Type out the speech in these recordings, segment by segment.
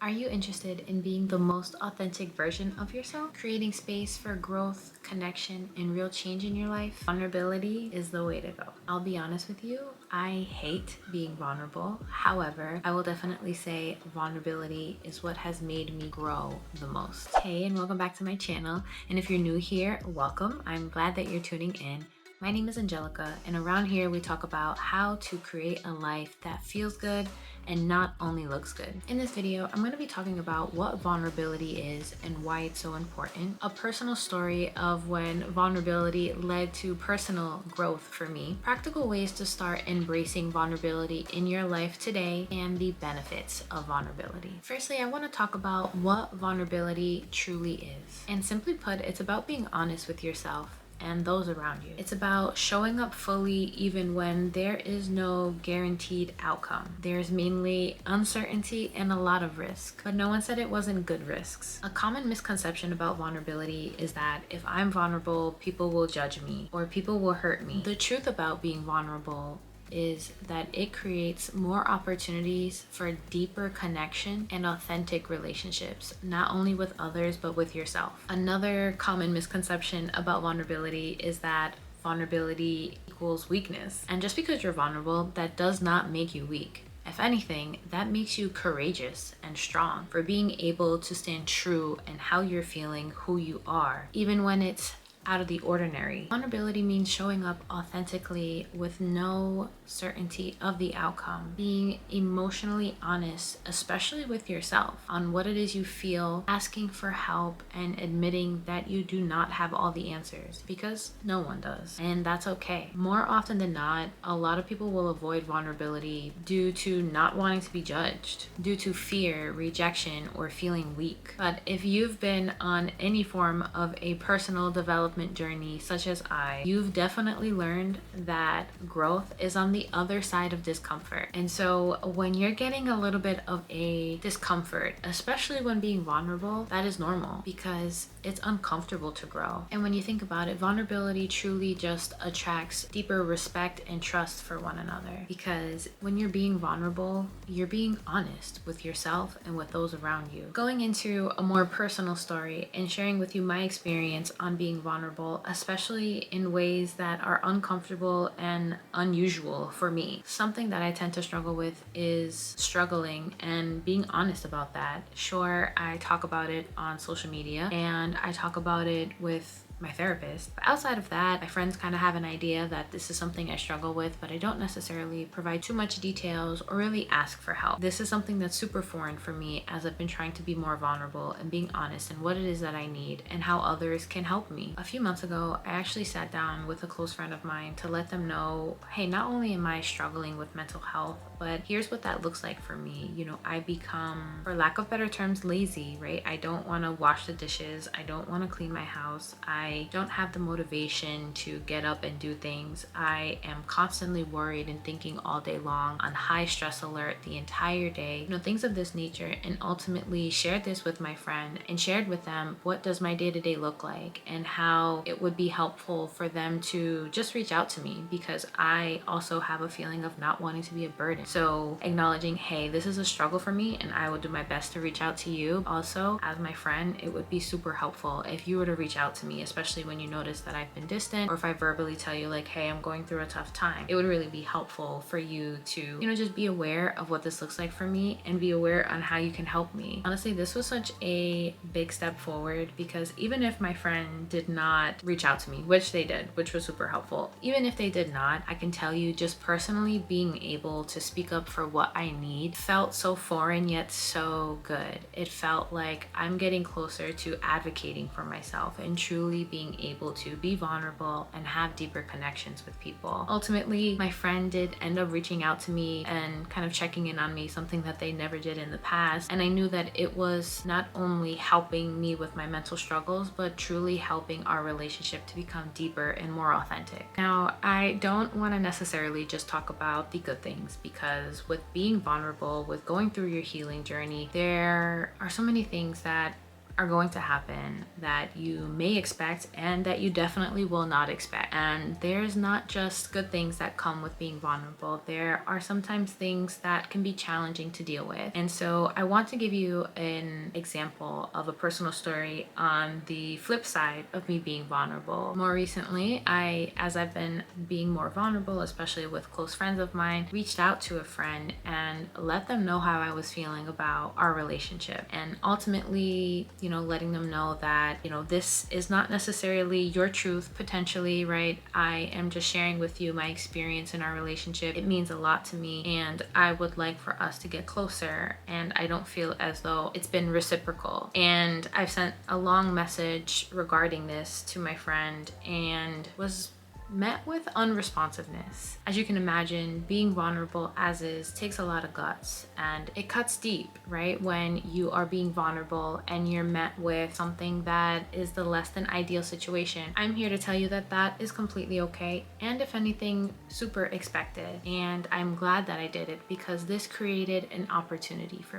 Are you interested in being the most authentic version of yourself? Creating space for growth, connection, and real change in your life? Vulnerability is the way to go. I'll be honest with you, I hate being vulnerable. However, I will definitely say vulnerability is what has made me grow the most. Hey, and welcome back to my channel. And if you're new here, welcome. I'm glad that you're tuning in. My name is Angelica, and around here we talk about how to create a life that feels good and not only looks good. In this video, I'm going to be talking about what vulnerability is and why it's so important, a personal story of when vulnerability led to personal growth for me, practical ways to start embracing vulnerability in your life today, and the benefits of vulnerability. Firstly, I want to talk about what vulnerability truly is. And simply put, it's about being honest with yourself and those around you. It's about showing up fully even when there is no guaranteed outcome. There's mainly uncertainty and a lot of risk, but no one said it wasn't good risks. A common misconception about vulnerability is that if I'm vulnerable, people will judge me or people will hurt me. The truth about being vulnerable is that it creates more opportunities for deeper connection and authentic relationships, not only with others, but with yourself. Another common misconception about vulnerability is that vulnerability equals weakness. And just because you're vulnerable, that does not make you weak. If anything, that makes you courageous and strong for being able to stand true in how you're feeling, who you are, even when it's out of the ordinary. Vulnerability means showing up authentically with no certainty of the outcome, being emotionally honest, especially with yourself, on what it is you feel, asking for help, and admitting that you do not have all the answers, because no one does, and that's okay. More often than not, a lot of people will avoid vulnerability due to not wanting to be judged, due to fear, rejection, or feeling weak. But if you've been on any form of a personal development journey such as you've definitely learned that growth is on the other side of discomfort. And so when you're getting a little bit of a discomfort, especially when being vulnerable, that is normal because it's uncomfortable to grow. And when you think about it, vulnerability truly just attracts deeper respect and trust for one another, because when you're being vulnerable, you're being honest with yourself and with those around you. Going into a more personal story and sharing with you my experience on being vulnerable, especially in ways that are uncomfortable and unusual for me. Something that I tend to struggle with is struggling and being honest about that. Sure, I talk about it on social media and I talk about it with my therapist. But outside of that, my friends kind of have an idea that this is something I struggle with, but I don't necessarily provide too much details or really ask for help. This is something that's super foreign for me as I've been trying to be more vulnerable and being honest in what it is that I need and how others can help me. A few months ago, I actually sat down with a close friend of mine to let them know, hey, not only am I struggling with mental health, but here's what that looks like for me. You know, I become, for lack of better terms, lazy, right? I don't want to wash the dishes. I don't want to clean my house. I don't have the motivation to get up and do things. I am constantly worried and thinking all day long, on high stress alert the entire day, you know, things of this nature. And ultimately shared this with my friend and shared with them what does my day-to-day look like and how it would be helpful for them to just reach out to me, because I also have a feeling of not wanting to be a burden. So acknowledging, hey, this is a struggle for me and I will do my best to reach out to you. Also, as my friend, it would be super helpful if you were to reach out to me, especially when you notice that I've been distant, or if I verbally tell you like, hey, I'm going through a tough time. It would really be helpful for you to, you know, just be aware of what this looks like for me and be aware on how you can help me. Honestly, this was such a big step forward, because even if my friend did not reach out to me, which they did, which was super helpful, even if they did not, I can tell you just personally being able to speak up for what I need felt so foreign yet so good. It felt like I'm getting closer to advocating for myself and truly being able to be vulnerable and have deeper connections with people. Ultimately, my friend did end up reaching out to me and kind of checking in on me, something that they never did in the past. And I knew that it was not only helping me with my mental struggles, but truly helping our relationship to become deeper and more authentic. Now, I don't want to necessarily just talk about the good things, because with being vulnerable, with going through your healing journey, there are so many things that are going to happen that you may expect and that you definitely will not expect. And there's not just good things that come with being vulnerable. There are sometimes things that can be challenging to deal with. And so I want to give you an example of a personal story on the flip side of me being vulnerable. More recently, as I've been being more vulnerable, especially with close friends of mine, reached out to a friend and let them know how I was feeling about our relationship. And ultimately, letting them know that, this is not necessarily your truth, potentially, right? I am just sharing with you my experience in our relationship. It means a lot to me, and I would like for us to get closer, and I don't feel as though it's been reciprocal. And I've sent a long message regarding this to my friend and was met with unresponsiveness. As you can imagine, being vulnerable as is takes a lot of guts, and it cuts deep, right? When you are being vulnerable and you're met with something that is the less than ideal situation. I'm here to tell you that that is completely okay, and if anything, super expected. And I'm glad that I did it, because this created an opportunity for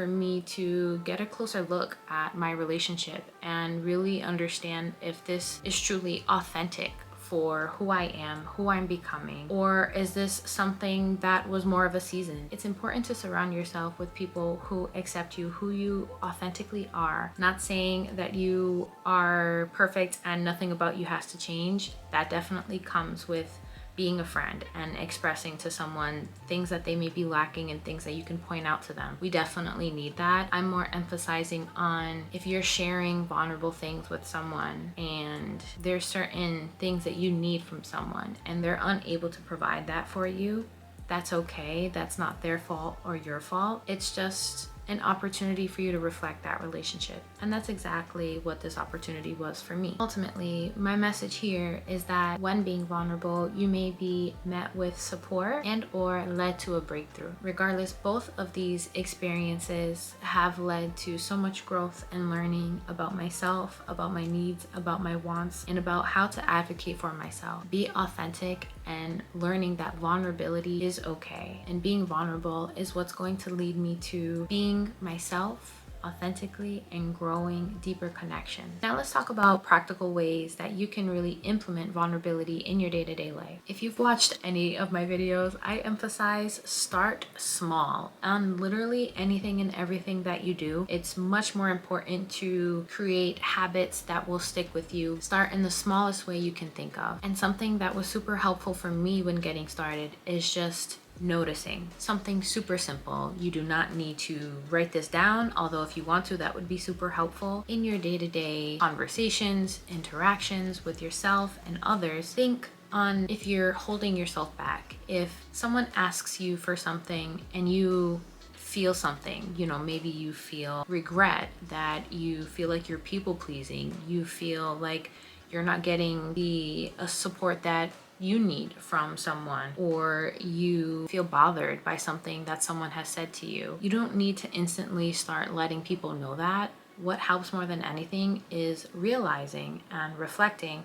me to get a closer look at my relationship and really understand if this is truly authentic for who I am, who I'm becoming, or is this something that was more of a season? It's important to surround yourself with people who accept you, who you authentically are. Not saying that you are perfect and nothing about you has to change. That definitely comes with being a friend and expressing to someone things that they may be lacking and things that you can point out to them. We definitely need that. I'm more emphasizing on if you're sharing vulnerable things with someone and there's certain things that you need from someone and they're unable to provide that for you, that's okay. That's not their fault or your fault. It's just an opportunity for you to reflect that relationship. And that's exactly what this opportunity was for me. Ultimately, my message here is that when being vulnerable, you may be met with support and or led to a breakthrough. Regardless, both of these experiences have led to so much growth and learning about myself, about my needs, about my wants, and about how to advocate for myself. Be authentic and learning that vulnerability is okay. And being vulnerable is what's going to lead me to being myself authentically and growing deeper connection. Now let's talk about practical ways that you can really implement vulnerability in your day-to-day life. If you've watched any of my videos, I emphasize start small on literally anything and everything that you do. It's much more important to create habits that will stick with you. Start in the smallest way you can think of. And something that was super helpful for me when getting started is just noticing something super simple. You do not need to write this down, although if you want to, that would be super helpful in your day-to-day conversations, interactions with yourself and others. Think on if you're holding yourself back. If someone asks you for something and you feel something, maybe you feel regret, that you feel like you're people pleasing, you feel like you're not getting the support that you need from someone, or you feel bothered by something that someone has said to you. You don't need to instantly start letting people know that. What helps more than anything is realizing and reflecting,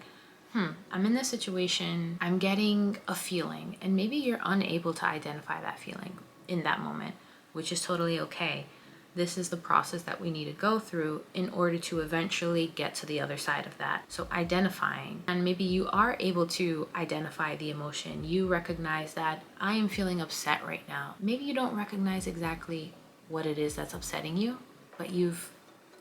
I'm in this situation, I'm getting a feeling, and maybe you're unable to identify that feeling in that moment, which is totally okay. This is the process that we need to go through in order to eventually get to the other side of that. So identifying, and maybe you are able to identify the emotion. You recognize that I am feeling upset right now. Maybe you don't recognize exactly what it is that's upsetting you, but you've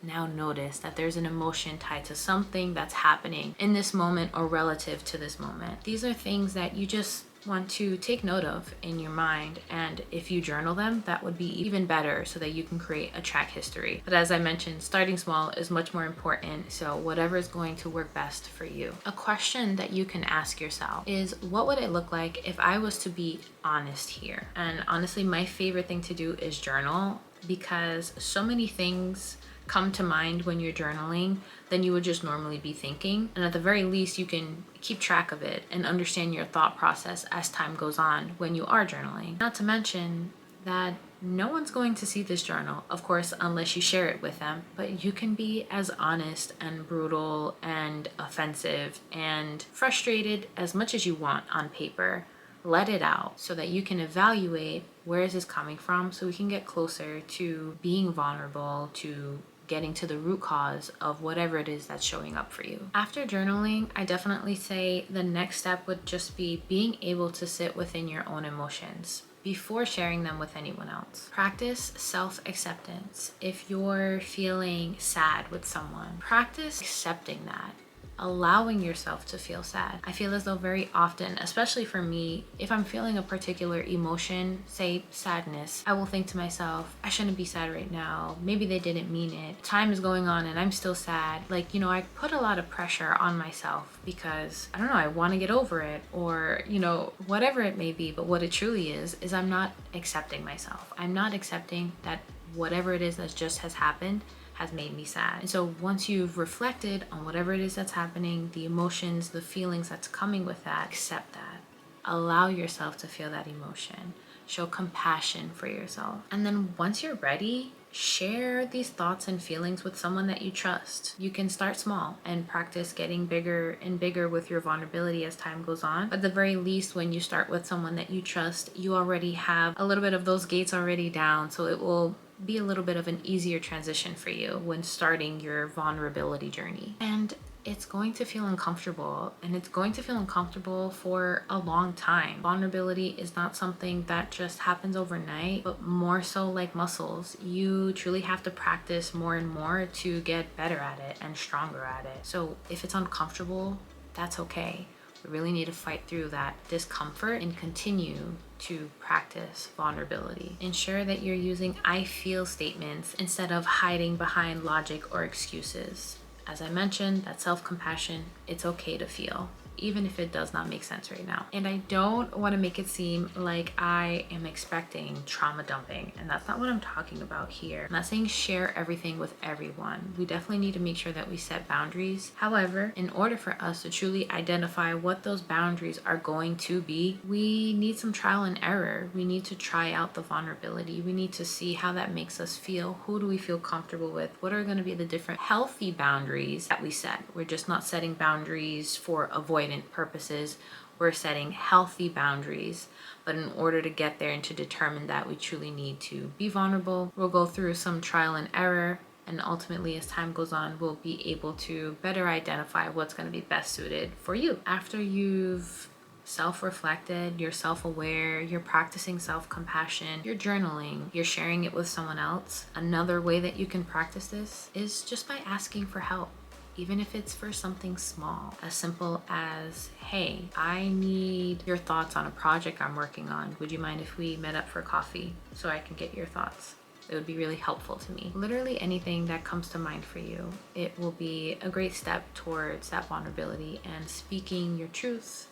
now noticed that there's an emotion tied to something that's happening in this moment or relative to this moment. These are things that you just want to take note of in your mind, and if you journal them, that would be even better so that you can create a track history. But as I mentioned, starting small is much more important, so whatever is going to work best for you. A question that you can ask yourself is, what would it look like if I was to be honest here? And honestly, my favorite thing to do is journal, because so many things come to mind when you're journaling than you would just normally be thinking. And at the very least, you can keep track of it and understand your thought process as time goes on when you are journaling. Not to mention that no one's going to see this journal, of course, unless you share it with them, but you can be as honest and brutal and offensive and frustrated as much as you want on paper. Let it out so that you can evaluate where is this coming from, so we can get closer to being vulnerable, to getting to the root cause of whatever it is that's showing up for you. After journaling, I definitely say the next step would just be being able to sit within your own emotions before sharing them with anyone else. Practice self-acceptance. If you're feeling sad with someone, practice accepting that, allowing yourself to feel sad. I feel as though very often, especially for me, if I'm feeling a particular emotion, say sadness, I will think to myself, I shouldn't be sad right now. Maybe they didn't mean it. Time is going on and I'm still sad. Like, you know, I put a lot of pressure on myself because, I don't know, I want to get over it, or, you know, whatever it may be. But what it truly is I'm not accepting myself. I'm not accepting that whatever it is that just has happened has made me sad. And so once you've reflected on whatever it is that's happening, the emotions, the feelings that's coming with that, accept that. Allow yourself to feel that emotion. Show compassion for yourself. And then once you're ready, share these thoughts and feelings with someone that you trust. You can start small and practice getting bigger and bigger with your vulnerability as time goes on. But at the very least, when you start with someone that you trust, you already have a little bit of those gates already down. So it will be a little bit of an easier transition for you when starting your vulnerability journey. And it's going to feel uncomfortable, and it's going to feel uncomfortable for a long time. Vulnerability is not something that just happens overnight, but more so like muscles. You truly have to practice more and more to get better at it and stronger at it. So if it's uncomfortable, that's okay. We really need to fight through that discomfort and continue to practice vulnerability. Ensure that you're using I feel statements instead of hiding behind logic or excuses. As I mentioned, that self-compassion, it's okay to feel, even if it does not make sense right now. And I don't want to make it seem like I am expecting trauma dumping, and that's not what I'm talking about here. I'm not saying share everything with everyone. We definitely need to make sure that we set boundaries. However, in order for us to truly identify what those boundaries are going to be, we need some trial and error. We need to try out the vulnerability. We need to see how that makes us feel. Who do we feel comfortable with? What are going to be the different healthy boundaries that we set? We're just not setting boundaries for avoidance purposes. We're setting healthy boundaries, but in order to get there and to determine that, we truly need to be vulnerable. We'll go through some trial and error, and ultimately as time goes on, we'll be able to better identify what's going to be best suited for you. After you've self-reflected, you're self-aware, you're practicing self-compassion, you're journaling, you're sharing it with someone else, another way that you can practice this is just by asking for help. Even if it's for something small, as simple as, hey, I need your thoughts on a project I'm working on. Would you mind if we met up for coffee so I can get your thoughts? It would be really helpful to me. Literally anything that comes to mind for you. It will be a great step towards that vulnerability and speaking your truth,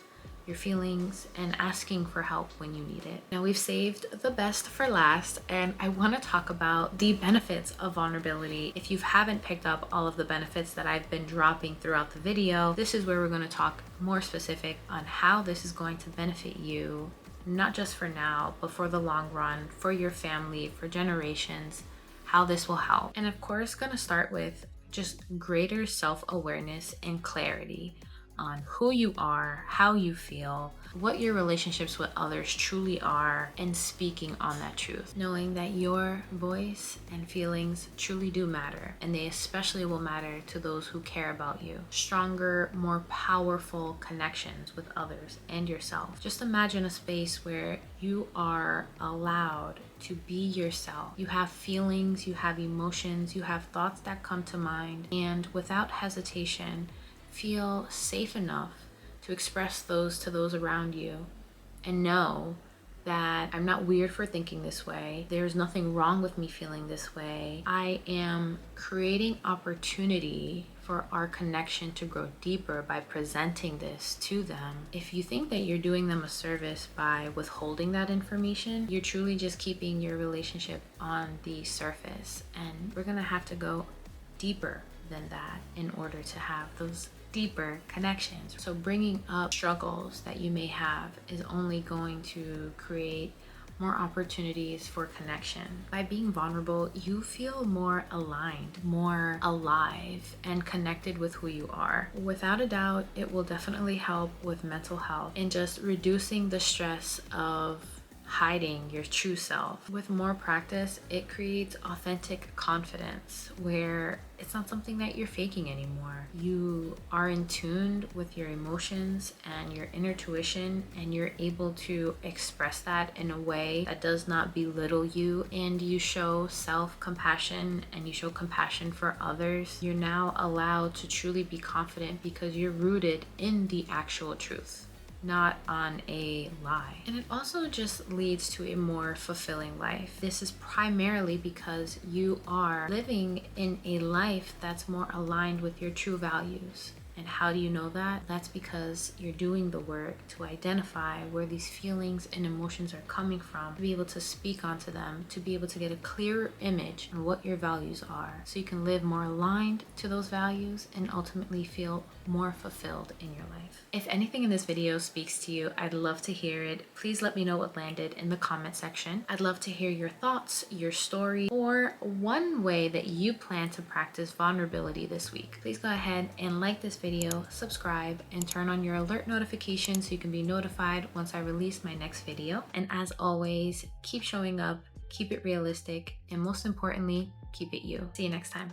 your feelings, and asking for help when you need it. Now, we've saved the best for last, and I want to talk about the benefits of vulnerability. If you haven't picked up all of the benefits that I've been dropping throughout the video, this is where we're going to talk more specific on how this is going to benefit you, not just for now, but for the long run, for your family, for generations, how this will help. And of course, going to start with just greater self-awareness and clarity on who you are, how you feel, what your relationships with others truly are, and speaking on that truth. Knowing that your voice and feelings truly do matter, and they especially will matter to those who care about you. Stronger, more powerful connections with others and yourself. Just imagine a space where you are allowed to be yourself. You have feelings, you have emotions, you have thoughts that come to mind, and without hesitation, feel safe enough to express those to those around you, and know that I'm not weird for thinking this way. There's nothing wrong with me feeling this way. I am creating opportunity for our connection to grow deeper by presenting this to them. If you think that you're doing them a service by withholding that information, you're truly just keeping your relationship on the surface, and we're gonna have to go deeper than that in order to have those deeper connections. So bringing up struggles that you may have is only going to create more opportunities for connection. By being vulnerable, you feel more aligned, more alive, and connected with who you are. Without a doubt, it will definitely help with mental health and just reducing the stress of hiding your true self. With more practice, it creates authentic confidence where it's not something that you're faking anymore. You are in tune with your emotions and your inner tuition, and you're able to express that in a way that does not belittle you, and you show self-compassion and you show compassion for others. You're now allowed to truly be confident because you're rooted in the actual truth, not on a lie. And it also just leads to a more fulfilling life. This is primarily because you are living in a life that's more aligned with your true values. And how do you know that? That's because you're doing the work to identify where these feelings and emotions are coming from, to be able to speak onto them, to be able to get a clearer image on what your values are, so you can live more aligned to those values and ultimately feel more fulfilled in your life. If anything in this video speaks to you, I'd love to hear it. Please let me know what landed in the comment section. I'd love to hear your thoughts, your story, or one way that you plan to practice vulnerability this week. Please go ahead and like this video, subscribe, and turn on your alert notifications so you can be notified once I release my next video. And as always, keep showing up, keep it realistic, and most importantly, keep it you. See you next time.